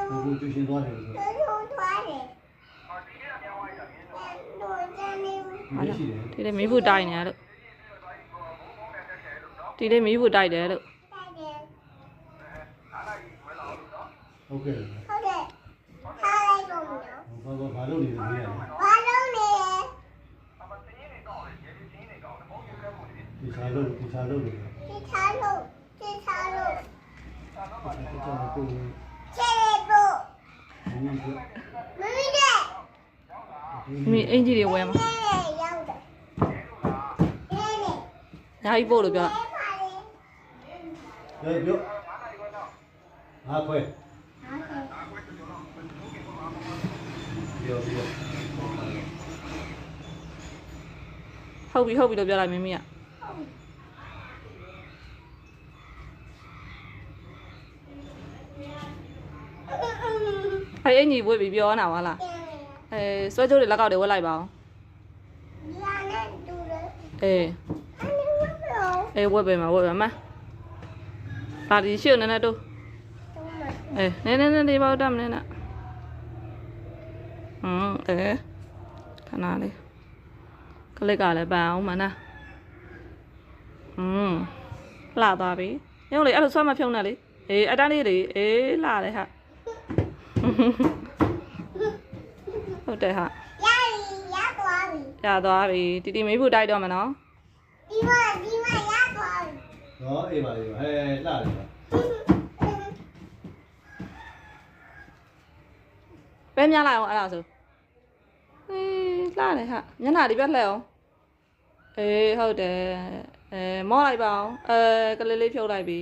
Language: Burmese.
不就先多点是吧？没戏的。ဒီလေမီးဘူးတိုက်နေရလို့ဒီလေမီးဘူးတိုက်တယ်လို့ OK。ဘာလို့နေလဲမင်းရလဲဒီချာလို့နေတယ်ကိုမီးအင်ကြီးတွေဝဲမှာညာကြီးပို့လို့ပြော 来表5块表ဟုတ်ပြီလို့ပြောလိုက်မင်းမီးကအဲ့အင်ကြီးဝဲပြီးပြောနေတာပါလားဆွဲကြိုးတွေလက်ကောက်တွေဝဲလိုက်ပါအောင်ဝဲပဲမှာမဒါဒီရှေ့နေနေတို့နေပါဦးတမနေနဲ့ခဏလေးကလစ်ကလည်းပန်အောင်မနာလှသွားပြီညို့လေအဲ့လိုဆွဲမဖြုံးနဲ့လေအတန်းလေးတွေလှတယ်ဟာဟုတ်တယ်ဟာရသွားပြီတီမေးဖို့တိုက်တော့မနော်ဒီမှာရသွားပြီနော်အေးပါဟဲ့လှတယ်ပဲများလိုက်အောင်အဲ့ဒါဆိုလှတယ်ဟာမျက်နှာဒီဘက်လှည့်အောင်ဟုတ်တယ်မောလိုက်ပါအောင်ကလေးလေးဖြုတ်လိုက်ပြီ